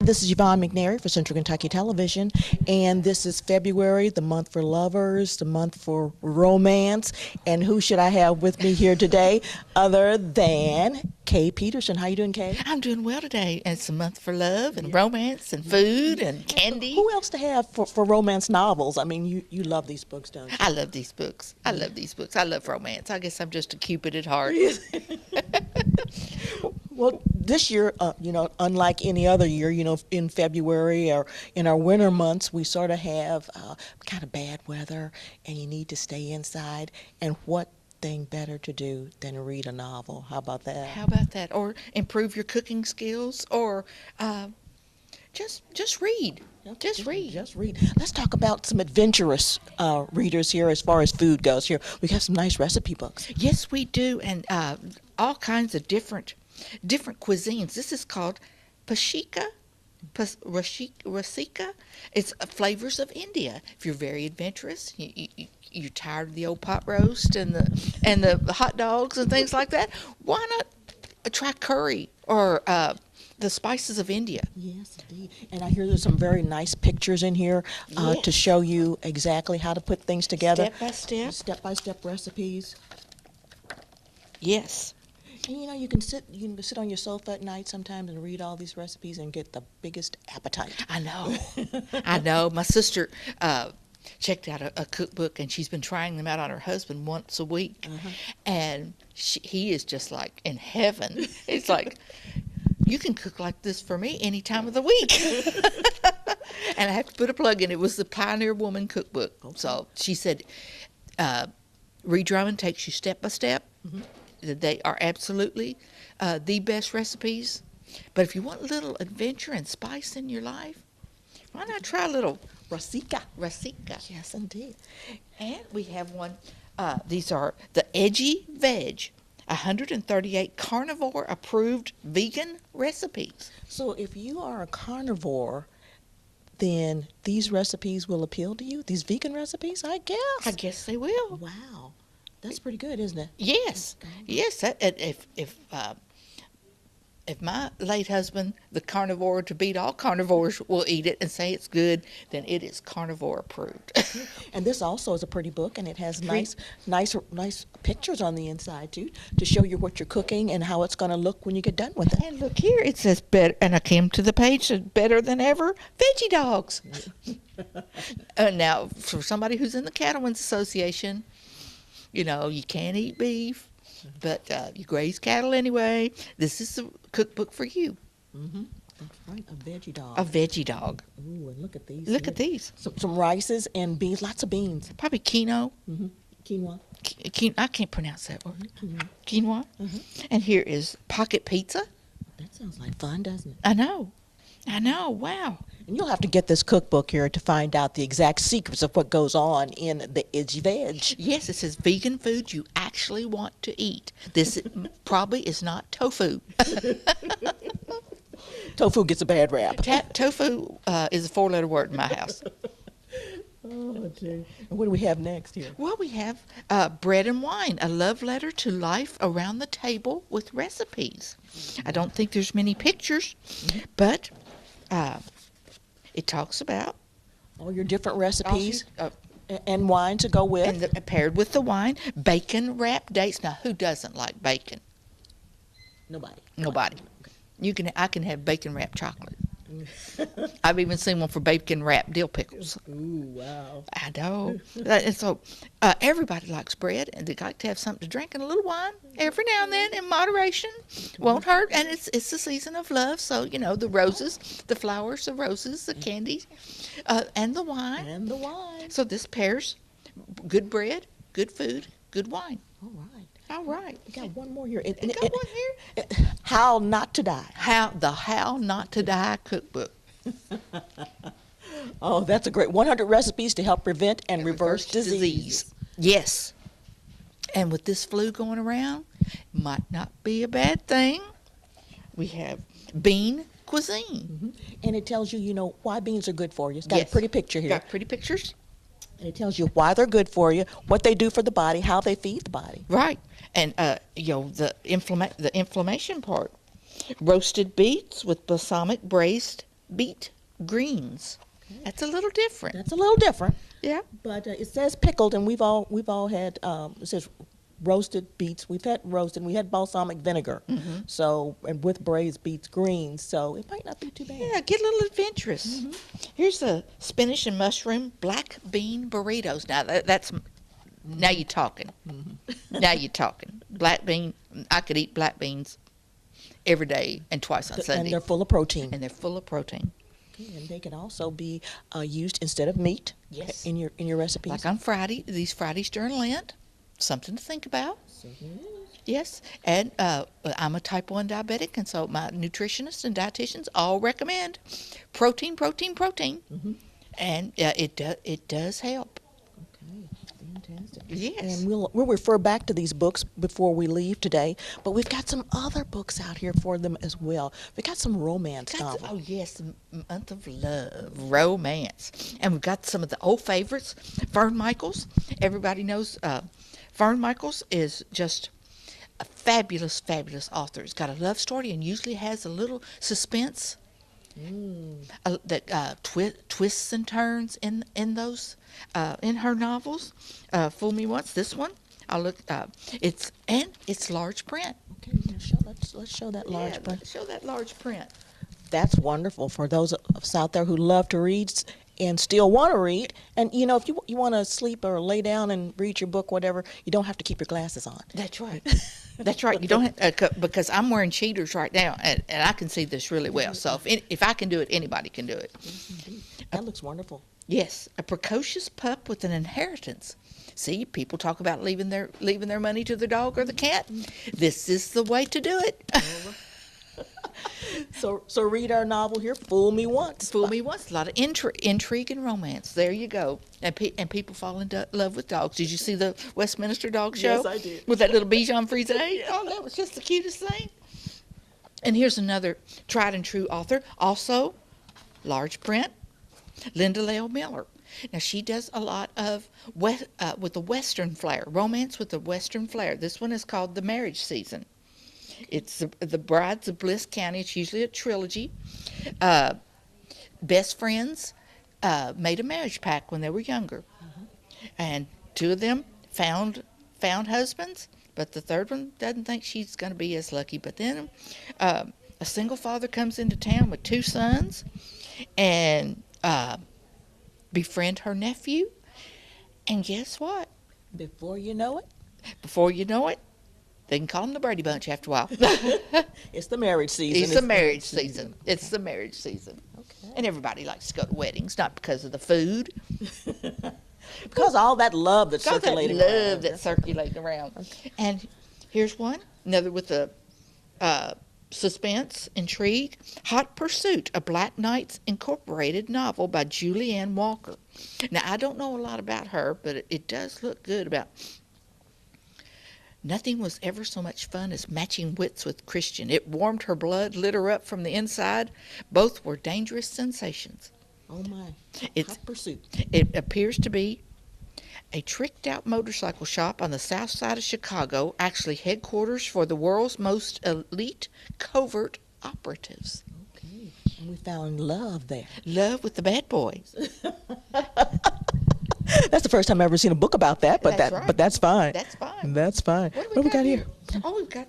This is Yvonne McNary for Central Kentucky Television, and this is February, the month for lovers, the month for romance. And who should I have with me here today other than Kay Peterson? How you doing, Kay? I'm doing well today. And it's a month for love and romance and food and candy. Who else to have for romance novels? I mean, you love these books, don't you? I love these books. I love these books. I love romance. I guess I'm just a Cupid at heart. Well, this year, unlike any other year, in February or in our winter months, we sort of have kind of bad weather and you need to stay inside. And what thing better to do than read a novel? How about that? How about that? Or improve your cooking skills, or just read. Just read. Just read. Let's talk about some adventurous readers here as far as food goes. Here, we have some nice recipe books. Yes, we do, and all kinds of different cuisines. This is called Rasika. It's flavors of India. If you're very adventurous, you're tired of the old pot roast and the hot dogs and things like that, why not try curry or the spices of India? Yes, indeed. And I hear there's some very nice pictures in here to show you exactly how to put things together. Step by step. Step-by-step recipes. Yes. And you can sit on your sofa at night sometimes and read all these recipes and get the biggest appetite. I know. I know. My sister checked out a cookbook, and she's been trying them out on her husband once a week. And he is just like in heaven. It's like, you can cook like this for me any time of the week. And I have to put a plug in. It was the Pioneer Woman cookbook. Okay. So she said, Ree Drummond takes you step by step. They are absolutely the best recipes. But if you want a little adventure and spice in your life, why not try a little Rasika? Yes, indeed. And we have one. These are the Edgy Veg, 138 carnivore-approved vegan recipes. So if you are a carnivore, then these recipes will appeal to you? These vegan recipes, I guess? I guess they will. Wow. That's pretty good, isn't it? Yes. Yes. If my late husband, the carnivore to beat all carnivores, will eat it and say it's good, then it is carnivore approved. And this also is a pretty book, and it has nice pictures on the inside too, to show you what you're cooking and how it's going to look when you get done with it. And look here, it says better. And I came to the page, said better than ever, veggie dogs. Now, for somebody who's in the Cattlemen's Association, you can't eat beef, but you graze cattle anyway. This is the cookbook for you. That's right, a veggie dog. A veggie dog. Ooh, and look at these. Look at these. Some rices and beans, lots of beans. Probably quinoa. Quinoa. I can't pronounce that word. Quinoa. And here is pocket pizza. That sounds like fun, doesn't it? I know. Wow. And you'll have to get this cookbook here to find out the exact secrets of what goes on in the Edgy Veg. Yes, it says vegan food you actually want to eat. This probably is not tofu. Tofu gets a bad rap. Tofu is a four-letter word in my house. Oh, gee. And what do we have next here? Well, we have Bread and Wine, a love letter to life around the table with recipes. I don't think there's many pictures, but it talks about all your different recipes and wine to go with. And paired with the wine, bacon wrapped dates. Now, who doesn't like bacon? Nobody. Okay. I can have bacon wrapped chocolate. I've even seen one for bacon wrapped dill pickles. Ooh, wow. I know. And so everybody likes bread, and they like to have something to drink and a little wine every now and then in moderation. Won't hurt. And it's the season of love, so the roses, the flowers, the roses, the candies, and the wine. So this pairs good bread, good food, good wine. All right. We got one more here. How Not to Die. How Not to Die cookbook. Oh, that's a great 100 recipes to help prevent and reverse disease. Yes. And with this flu going around, might not be a bad thing. We have bean cuisine. And it tells you, why beans are good for you. It's got a pretty picture here. Got pretty pictures. And it tells you why they're good for you, what they do for the body, how they feed the body. Right. And, the inflammation part. Roasted beets with balsamic braised beet greens. That's a little different. That's a little different, Yeah. but it says pickled, and we've all had it says roasted beets. We've had roasted. We had balsamic vinegar, so and with braised beets greens. So it might not be too bad. Yeah, get a little adventurous. Here's the spinach and mushroom black bean burritos. Now that's now you're talking. Now you're talking. Black bean. I could eat black beans every day and twice on Sunday. And they're full of protein. And they're full of protein. And they can also be used instead of meat. Yes. In your recipes. Like on Friday, these Fridays during Lent, something to think about. Yes, and I'm a type 1 diabetic, and so my nutritionists and dietitians all recommend protein, protein, protein, and it does help. Okay, fantastic. Yes. And we'll refer back to these books before we leave today, but we've got some other books out here for them as well. We've got some romance novels. Oh yes, the month of love, romance, and we've got some of the old favorites. Fern Michaels, everybody knows. Fern Michaels is just a fabulous, fabulous author. It's got a love story and usually has a little suspense that twists and turns in those in her novels. Fool Me Once. This one, I'll look. It's large print. Okay, let's show that large print. Show that large print. That's wonderful for those of us out there who love to read and still want to read. And if you want to sleep or lay down and read your book, whatever, you don't have to keep your glasses on. That's right. That's right. You don't have, because I'm wearing cheaters right now, and I can see this really well. So if I can do it, anybody can do it. Yes, indeed. That looks wonderful. Yes, a precocious pup with an inheritance. See, people talk about leaving their money to the dog or the cat. This is the way to do it. So read our novel here, Fool Me Once. Fool Me Once. A lot of intrigue and romance. There you go. And people fall in love with dogs. Did you see the Westminster Dog Show? Yes, I did. With that little Bichon Frise? Oh, that was just the cutest thing. And here's another tried and true author, also large print, Linda Lale Miller. Now, she does a lot of with the Western flair, romance with the Western flair. This one is called The Marriage Season. It's the Brides of Bliss County. It's usually a trilogy. Best friends made a marriage pact when they were younger, and two of them found husbands, but the third one doesn't think she's going to be as lucky. But then a single father comes into town with two sons, and befriend her nephew, and guess what? Before you know it, they can call them the Brady Bunch after a while. it's the marriage season. It's the marriage season. It's the marriage season. Okay. And everybody likes to go to weddings, not because of the food. Because all that love that's circulating around. That's circulating around. Okay. And here's one, another with the suspense, intrigue, Hot Pursuit, a Black Knights Incorporated novel by Julianne Walker. Now, I don't know a lot about her, but it does look good. About nothing was ever so much fun as matching wits with Christian. It warmed her blood, lit her up from the inside. Both were dangerous sensations. Oh, my. Hot Pursuit. It appears to be a tricked-out motorcycle shop on the south side of Chicago, actually headquarters for the world's most elite covert operatives. Okay. And we found love there. Love with the bad boys. That's the first time I've ever seen a book about that, but that's fine. That's fine. That's fine. What do we got here? Oh, we've got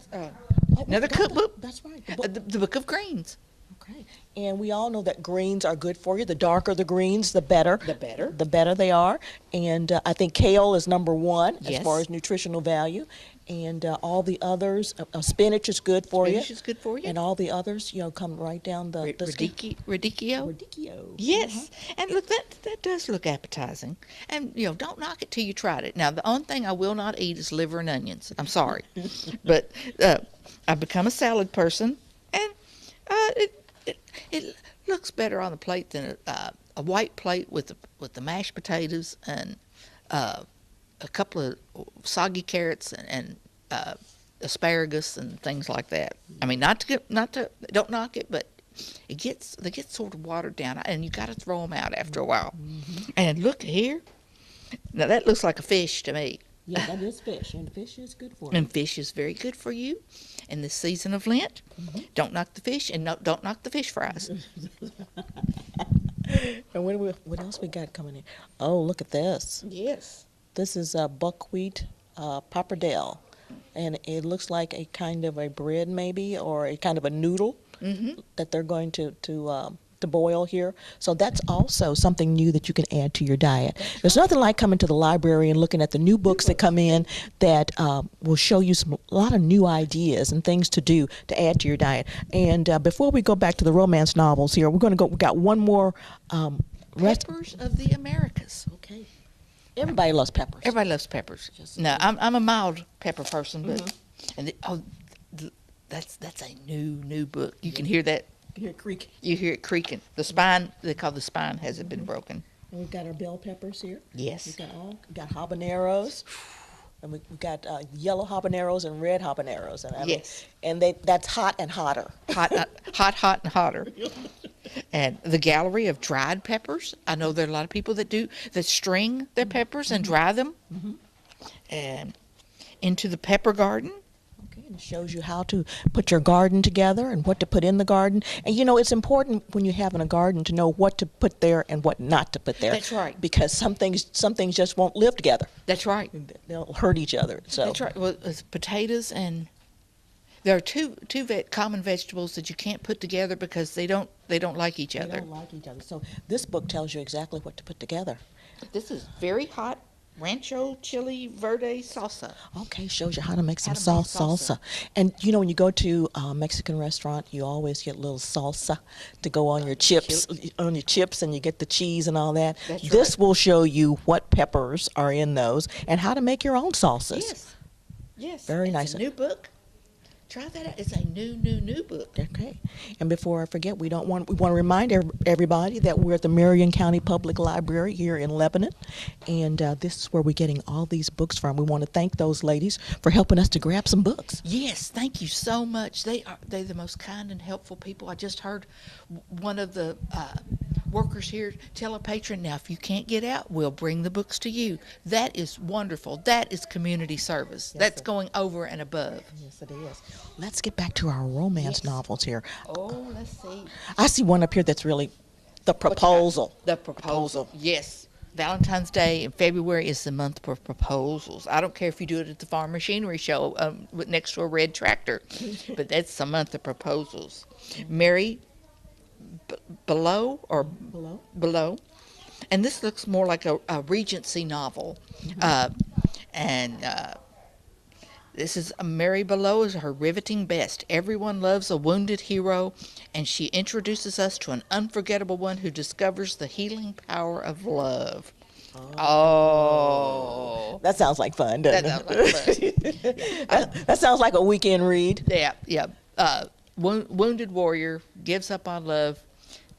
another cookbook. That's right. The Book of Greens. Okay. And we all know that greens are good for you. The darker the greens, the better. The better. The better they are. And I think kale is number one as Yes. far as nutritional value. And all the others, spinach is good for you. Spinach is good for you. And all the others, come right down the Radicchio. Radicchio. Yes. And look, that does look appetizing. And, don't knock it till you tried it. Now, the only thing I will not eat is liver and onions. I'm sorry. But I've become a salad person, and it looks better on the plate than a white plate with the mashed potatoes and a couple of soggy carrots and asparagus and things like that. I mean, not to don't knock it, but they get sort of watered down, and you got to throw them out after a while. And look here, now that looks like a fish to me. Yeah, that is fish, and fish is good for you. And fish is very good for you in the season of Lent. Don't knock the fish, and don't knock the fish fries. And what else we got coming in? Oh, look at this. Yes. This is buckwheat pappardelle, and it looks like a kind of a bread maybe, or a kind of a noodle that they're going to boil here. So that's also something new that you can add to your diet. There's nothing like coming to the library and looking at the new books that come in that will show you a lot of new ideas and things to do to add to your diet. And before we go back to the romance novels here, we're going to go. We got one more. Peppers of the Americas. Okay. Everybody loves peppers. Everybody loves peppers. No, I'm a mild pepper person, but that's a new book. You can hear that. You hear it creak. You hear it creaking. The spine, they call the spine, hasn't been broken. And we've got our bell peppers here. Yes. We've got habaneros. And we've got yellow habaneros and red habaneros. And Yes. And that's hot and hotter. Hot and hotter. And the gallery of dried peppers. I know there are a lot of people that string their peppers and dry them. And into the pepper garden. Okay, and it shows you how to put your garden together and what to put in the garden. And it's important when you're having a garden to know what to put there and what not to put there. That's right. Because some things just won't live together. That's right. They'll hurt each other. So That's right. Well, it's potatoes, and there are two common vegetables that you can't put together because they don't like each they other. don't like each other. So this book tells you exactly what to put together. This is very hot Rancho Chili Verde Salsa. Okay, shows you how to make some How to make salsa. And when you go to a Mexican restaurant, you always get a little salsa to go on your chips, and you get the cheese and all that. That's This right. will show you what peppers are in those and how to make your own salsas. Yes. Very It's nice. a new book. Try that out. It's a new book. Okay. And before I forget, we want to remind everybody that we're at the Marion County Public Library here in Lebanon, and this is where we're getting all these books from. We want to thank those ladies for helping us to grab some books. Yes, thank you so much. They're the most kind and helpful people. I just heard one of the workers here tell a patron, now if you can't get out, we'll bring the books to you. That is wonderful. That is community service. Yes, That's sir. going over and above. Yes, it is. Let's get back to our romance novels here. Oh, let's see. I see one up here that's really the proposal. The proposal. Yes. Valentine's Day in February is the month for proposals. I don't care if you do it at the farm machinery show next to a red tractor, but that's the month of proposals. Mary Below. And this looks more like a Regency novel. This is Mary Below is her riveting best. Everyone loves a wounded hero, and she introduces us to an unforgettable one who discovers the healing power of love. Oh. That sounds like fun, doesn't That it? sounds like fun. That sounds like a weekend read. Yeah. Wounded warrior gives up on love.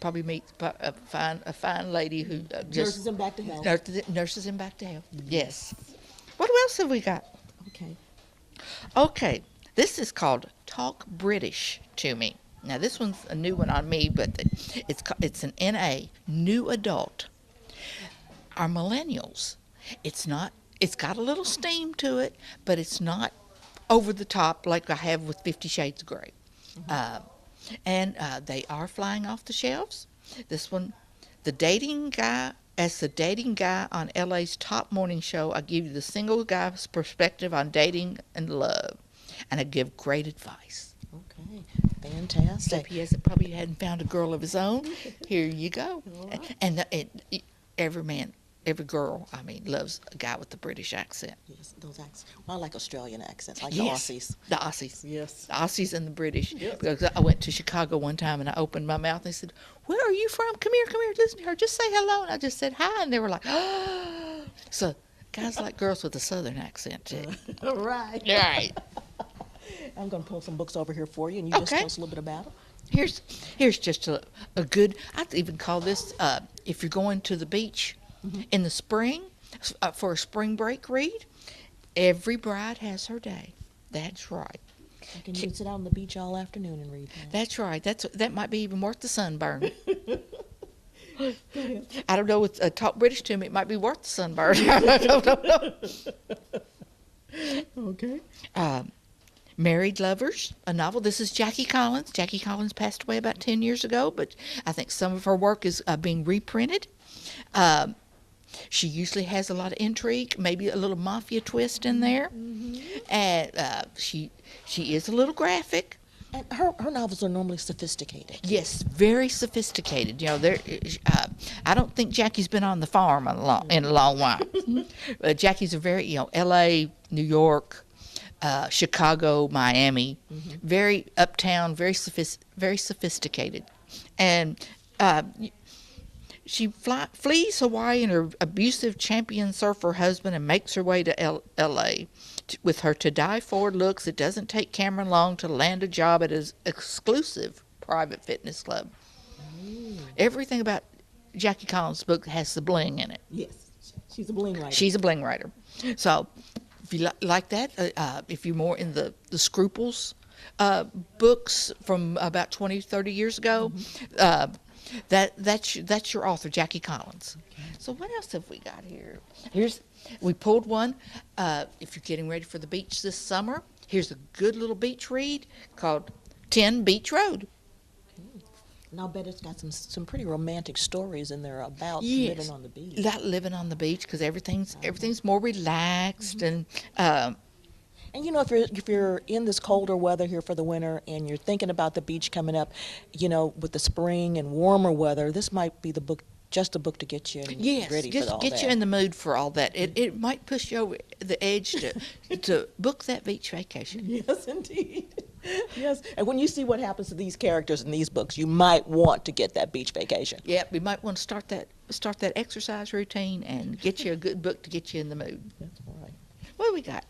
Probably meets a fine lady who Nurses him back to health. Nurses him back to health. Yes. What else have we got? Okay, this is called Talk British to Me. Now this one's a new one on me, but it's an NA, new adult. Our millennials. It's got a little steam to it, but it's not over the top like I have with 50 Shades of Grey. And they are flying off the shelves. This one, the dating guy on LA's top morning show, I give you the single guy's perspective on dating and love, and I give great advice. Okay, fantastic. If he probably hadn't found a girl of his own, here you go. Right. And every girl, loves a guy with a British accent. Yes, those accents. Well, I like Australian accents, like Yes, the Aussies. The Aussies. Yes. The Aussies and the British. Yep. Because I went to Chicago one time and I opened my mouth and they said, "Where are you from? Come here, listen to her. Just say hello." And I just said hi, and they were like, "Oh." So guys like girls with a southern accent too. All right. Right. I'm going to pull some books over here for you, and you just Okay. tell us a little bit about them. Here's just a good, I'd even call this, if you're going to the beach in the spring, for a spring break read, Every Bride Has Her Day. That's right. You can sit out on the beach all afternoon and read that. That's right. That might be even worth the sunburn. I don't know. With Talk British to Me, it might be worth the sunburn. I don't know. Okay. Married Lovers, a novel. This is Jackie Collins. Jackie Collins passed away about 10 years ago, but I think some of her work is being reprinted. She usually has a lot of intrigue, maybe a little mafia twist in there. And she is a little graphic. And her novels are normally sophisticated. Yes, very sophisticated. I don't think Jackie's been on the farm in a long while. Jackie's a very, L.A., New York, Chicago, Miami, very uptown, very sophisticated, and she flees Hawaii and her abusive champion surfer husband and makes her way to L.A. With her to-die-for looks, it doesn't take Cameron long to land a job at his exclusive private fitness club. Everything about Jackie Collins' book has the bling in it. Yes, she's a bling writer. She's a bling writer. So if you like that, if you're more in the Scruples books from about 20, 30 years ago, that's your author, Jackie Collins. Okay. So what else have we got here? We pulled one. If you're getting ready for the beach this summer, here's a good little beach read called 10 Beach Road. And I'll bet it's got some pretty romantic stories in there about living on the beach. Living on the beach, because everything's more relaxed and. And if you're in this colder weather here for the winter and you're thinking about the beach coming up, with the spring and warmer weather, this might be the book to get you ready for all that. Get you in the mood for all that. It might push you over the edge to book that beach vacation. Yes, indeed. Yes, and when you see what happens to these characters in these books, you might want to get that beach vacation. Yeah, we might want to start that exercise routine and get you a good book to get you in the mood. That's right. What do we got?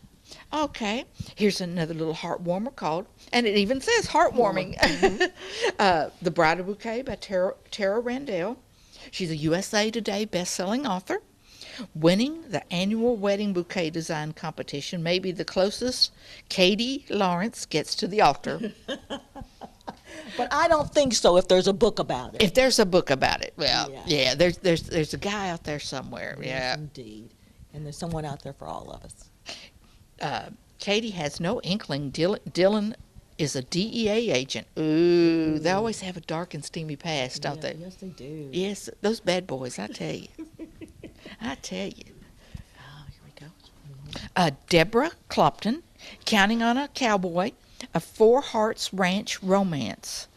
Okay, here's another little heart warmer called, and it even says heartwarming. The Bridal Bouquet by Tara Randall. She's a USA Today best-selling author. Winning the annual wedding bouquet design competition may be the closest Katie Lawrence gets to the altar. But I don't think so if there's a book about it. If there's a book about it, well, yeah, there's a guy out there somewhere. Yes, yeah, indeed. And there's someone out there for all of us. Katie has no inkling Dylan is a DEA agent. Ooh, they always have a dark and steamy past, don't they? Yes, they do. Yes, those bad boys, I tell you. I tell you. Oh, here we go. Deborah Clopton, Counting on a Cowboy, a Four Hearts Ranch romance.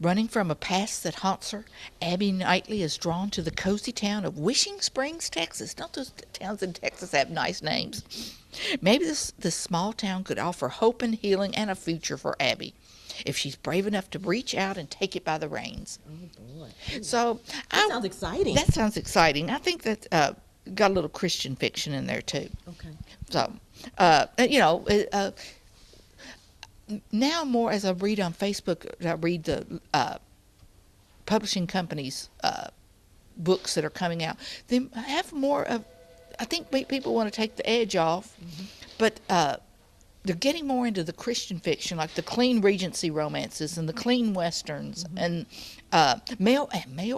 Running from a past that haunts her, Abby Knightley is drawn to the cozy town of Wishing Springs, Texas. Don't those towns in Texas have nice names? Maybe this small town could offer hope and healing and a future for Abby if she's brave enough to reach out and take it by the reins. Oh, boy. So That sounds exciting. That sounds exciting. I think that got a little Christian fiction in there, too. Okay. So, now more as I read on Facebook, I read the publishing companies' books that are coming out. They have more of, I think people want to take the edge off, but they're getting more into the Christian fiction, like the clean Regency romances and the clean westerns, and mail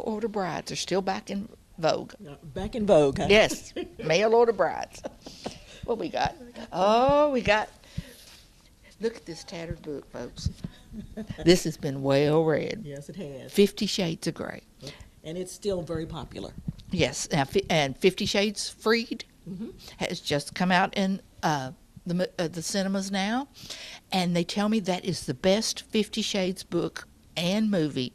order brides are still back in vogue. Back in vogue, huh? Yes, mail order brides. What we got? Oh, we got. Look at this tattered book, folks. This has been well read. Yes, it has. 50 Shades of Grey. And it's still very popular. Yes, and 50 Shades Freed has just come out in the cinemas now, and they tell me that is the best 50 Shades book and movie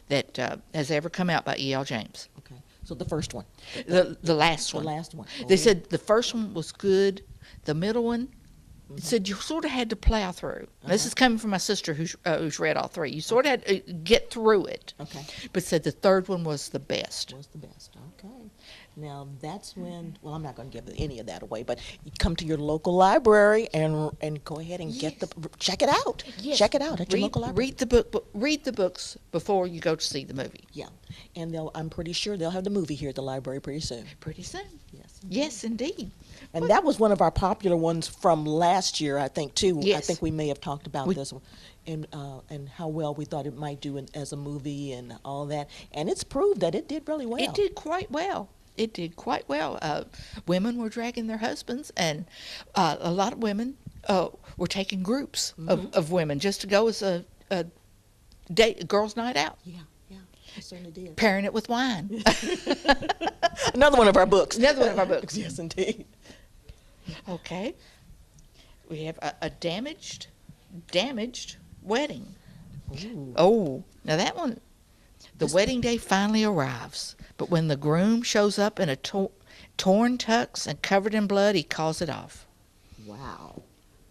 that has ever come out by E.L. James. Okay, so the first one. The last one. The last one. They said the first one was good. The middle one, it said you sort of had to plow through. This is coming from my sister who's read all three. You sort of had to get through it. Okay. But said the third one was the best. Was the best. Okay. Now that's when. Well, I'm not going to give any of that away, but you come to your local library and go ahead and check it out. Yes. Check it out at your local library. Read the books before you go to see the movie. Yeah, and I'm pretty sure they'll have the movie here at the library pretty soon. Pretty soon. Yes. Yes, indeed. And that was one of our popular ones from last year, I think, too. Yes. I think we may have talked about this one and how well we thought it might do as a movie and all that. And it's proved that it did really well. It did quite well. it did quite well. Women were dragging their husbands, and a lot of women were taking groups of women just to go as a date, girls' night out. Yeah, yeah, I certainly did. Pairing it with wine. Another one of our books. Another one of our books. Yes, indeed. Okay. We have a damaged wedding. Ooh. Oh, now that one, the wedding day finally arrives, but when the groom shows up in a torn tux and covered in blood, he calls it off. Wow.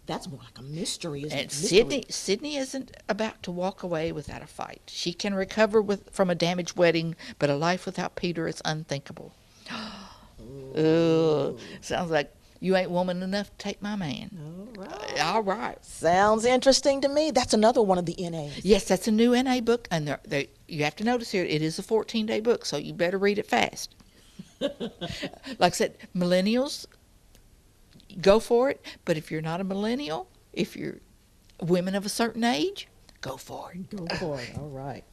That's more like a mystery, isn't And it? Sydney isn't about to walk away without a fight. She can recover from a damaged wedding, but a life without Peter is unthinkable. Ooh, sounds like you ain't woman enough to take my man. All right. All right. Sounds interesting to me. That's another one of the NAs. Yes, that's a new NA book, and you have to notice here it is a 14-day book, so you better read it fast. Like I said, millennials, go for it. But if you're not a millennial, if you're women of a certain age, go for it. Go for it. All right.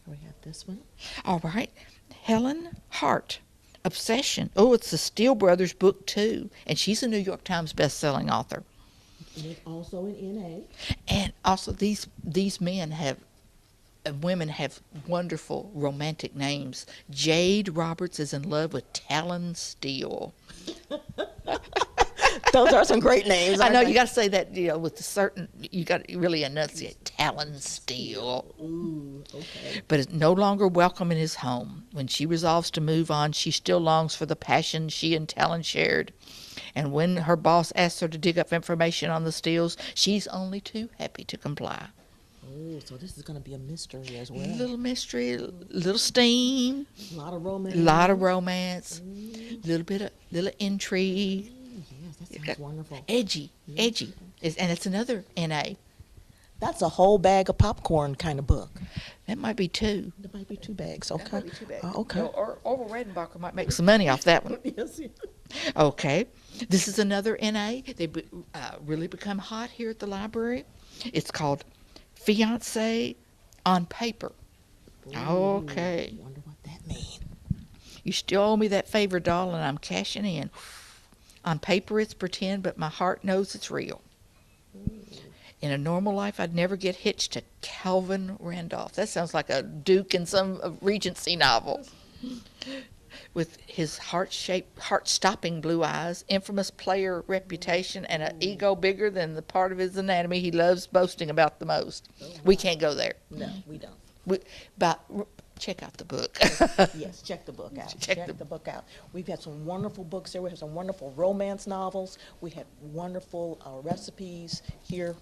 We have this one. All right. Helen Hart, Obsession. Oh, it's the Steele Brothers book too, and she's a New York Times best-selling author. And it's also an NA. And also these men have women have wonderful romantic names. Jade Roberts is in love with Talon Steele. Those are some great names. I know aren't you they? got to say that, with a certain, you got to really enunciate Talon Steele. Ooh, okay. But is no longer welcome in his home. When she resolves to move on, she still longs for the passion she and Talon shared. And when her boss asks her to dig up information on the Steeles, she's only too happy to comply. Oh, so this is going to be a mystery as well. Little mystery, little steam, A lot of romance. lot of romance, little intrigue. Yes, that sounds wonderful. Edgy. And it's another NA. That's a whole bag of popcorn kind of book. That might be two. There might be 2 bags. Okay. That might be 2 bags. Okay. Or Orville Redenbacher might make some money off that one. Yes. Okay. This is another NA. They really become hot here at the library. It's called Fiancé on Paper. Okay. Wonder what that means. You still owe me that favor, doll, and I'm cashing in. On paper, it's pretend, but my heart knows it's real. In a normal life, I'd never get hitched to Calvin Randolph. That sounds like a Duke in some Regency novel. With his heart-stopping blue eyes, infamous player reputation, and an ego bigger than the part of his anatomy he loves boasting about the most. We can't go there. No, we don't. Check out the book. Yes, check the book out. Check Check the book out. We've had some wonderful books there. We have some wonderful romance novels. We had wonderful recipes here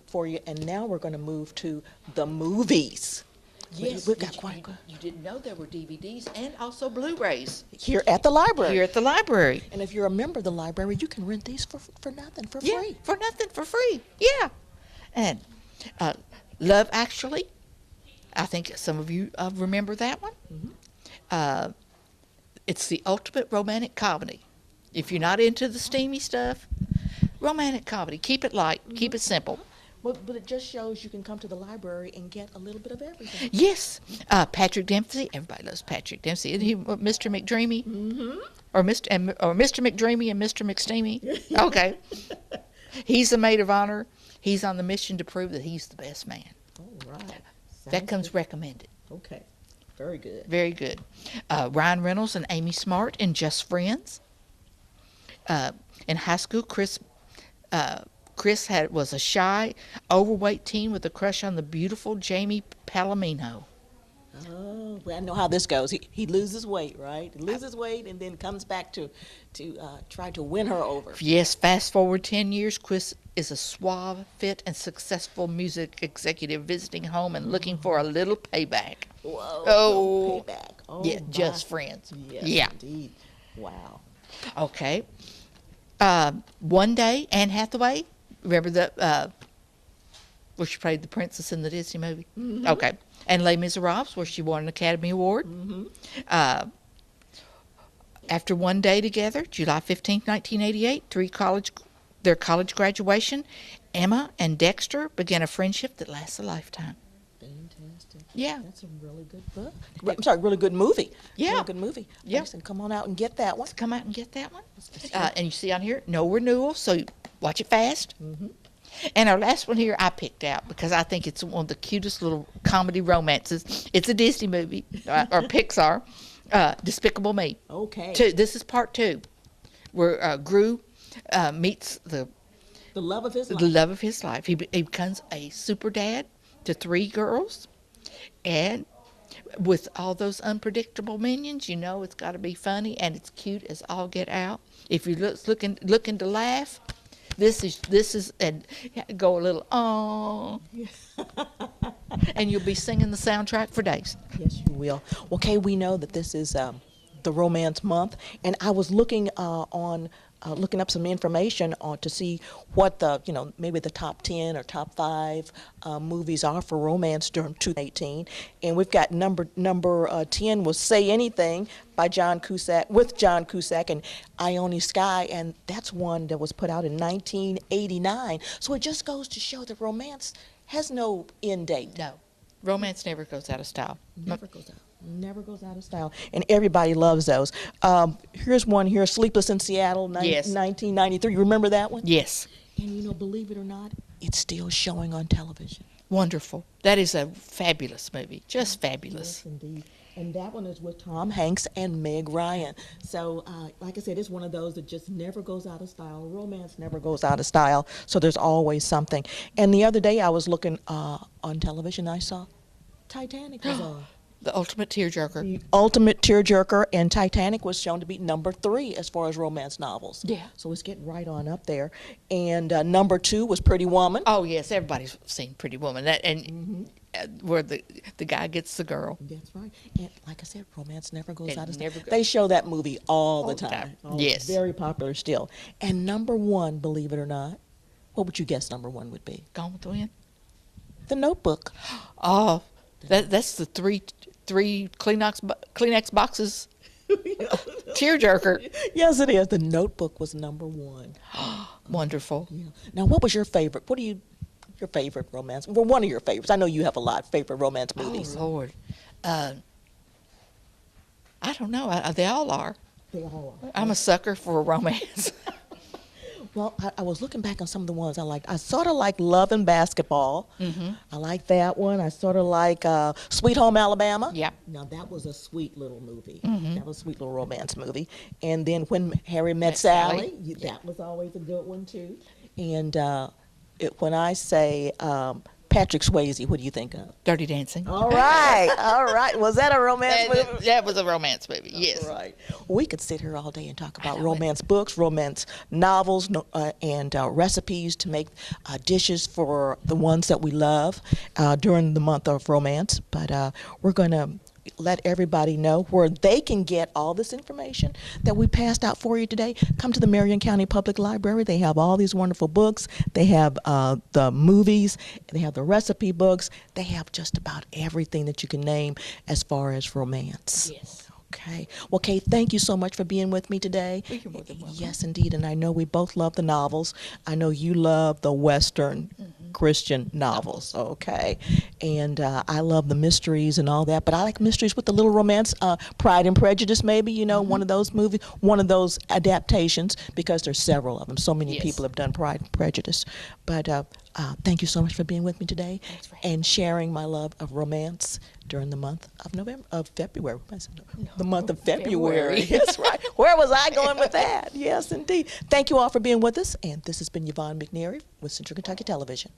for you. And now we're going to move to the movies. Yes, We've got quite good. you didn't know there were DVDs and also Blu-rays Here at the library. here at the library. And if you're a member of the library, you can rent these for nothing, for Yeah, free. for nothing, for free. Yeah. And Love Actually, I think some of you remember that one. It's the ultimate romantic comedy. If you're not into the steamy stuff, romantic comedy. Keep it light, keep it simple. But it just shows you can come to the library and get a little bit of everything. Yes, Patrick Dempsey. Everybody loves Patrick Dempsey. Isn't he Mr. McDreamy? Mm-hmm. Or Mr. McDreamy and Mr. McSteamy? Okay. He's the maid of honor. He's on the mission to prove that he's the best man. All right. That comes recommended. Okay. Very good. Very good. Ryan Reynolds and Amy Smart in Just Friends. In high school, Chris was a shy, overweight teen with a crush on the beautiful Jamie Palomino. Oh, well, I know how this goes. He loses weight, right? He loses weight and then comes back to try to win her over. Yes, fast forward 10 years, Chris is a suave, fit, and successful music executive visiting home and looking for a little payback. Whoa. Oh. Payback. Oh, Yeah, my. Just Friends. Yes, Yeah. indeed. Wow. Okay. One Day, Anne Hathaway. Remember where she played the princess in the Disney movie? Mm-hmm. Okay. And Les Miserables, where she won an Academy Award. Mm-hmm. After One Day Together, July 15th, 1988, their college graduation, Emma and Dexter began a friendship that lasts a lifetime. Fantastic. Yeah. That's a really good book. I'm sorry, really good movie. Yeah. Really good movie. Yeah. Listen, come on out and get that one. Come out and get that one. And you see on here, no renewal, so watch it fast. Mm-hmm. And our last one here I picked out because I think it's one of the cutest little comedy romances. It's a Disney movie, or Pixar, Despicable Me. Okay. This is part 2, where Gru meets the love of his life. the love of his life. He becomes a super dad to 3 girls, and with all those unpredictable minions, you know it's got to be funny, and it's cute as all get out. If you're looking to laugh, this is and go a little oh, and you'll be singing the soundtrack for days. Yes, you will. Well, Kay, we know that this is the Romance Month, and I was looking looking up some information to see what maybe the top 10 or top 5 movies are for romance during 2018, and we've got number 10 was Say Anything by John Cusack and Ione Skye, and that's one that was put out in 1989. So it just goes to show that romance has no end date. No, romance never goes out of style. Never goes out. Never goes out of style, and everybody loves those. Here's one here, Sleepless in Seattle, Yes. 1993. You remember that one? Yes. And believe it or not, it's still showing on television. Wonderful. That is a fabulous movie. Just fabulous. Yes, indeed. And that one is with Tom Hanks and Meg Ryan. So, like I said, it's one of those that just never goes out of style. Romance never goes out of style. So there's always something. And the other day I was looking on television, I saw Titanic was on. The ultimate tearjerker. The ultimate tearjerker, and Titanic was shown to be number 3 as far as romance novels. Yeah. So it's getting right on up there. And number 2 was Pretty Woman. Oh yes, everybody's seen Pretty Woman. Where the guy gets the girl. That's right. And like I said, romance never goes It out of never style. goes- They show that movie all the the time. time. Oh, Yes. Very popular still. And number 1, believe it or not, what would you guess number 1 would be? Gone with the Wind. The Notebook. Oh, that's the three Kleenex boxes. Tearjerker. Yes, it is. The Notebook was number 1. Wonderful. Yeah. Now, what was your favorite? Your favorite romance? Well, one of your favorites. I know you have a lot of favorite romance movies. Oh Lord. I don't know. They all are. They all are. I'm a sucker for a romance. Well, I was looking back on some of the ones I liked. I sort of like Love and Basketball. Mm-hmm. I like that one. I sort of like Sweet Home Alabama. Yep. Now, that was a sweet little movie. Mm-hmm. That was a sweet little romance movie. And then When Harry Met Met Sally, Sally. that was always a good one, too. And when I say Patrick Swayze, what do you think of? Dirty Dancing. All right. All right. Was that a romance movie? That was a romance movie. Yes. Right. We could sit here all day and talk about romance books, romance novels, and recipes to make dishes for the ones that we love during the month of romance. But we're going to let everybody know where they can get all this information that we passed out for you today. Come to the Marion County Public Library. They have all these wonderful books. They have the movies. They have the recipe books. They have just about everything that you can name as far as romance. Yes. Okay. Well, Kate, thank you so much for being with me today. You're more than welcome. Yes, indeed. And I know we both love the novels. I know you love the Western Christian novels. Okay. And I love the mysteries and all that. But I like mysteries with a little romance. Pride and Prejudice, maybe, one of those movies, one of those adaptations, because there's several of them. So many Yes. people have done Pride and Prejudice. But thank you so much for being with me today and sharing my love of romance during the month of February. The month of February. That's right. Where was I going with that? Yes, indeed. Thank you all for being with us. And this has been Yvonne McNary with Central Kentucky Television.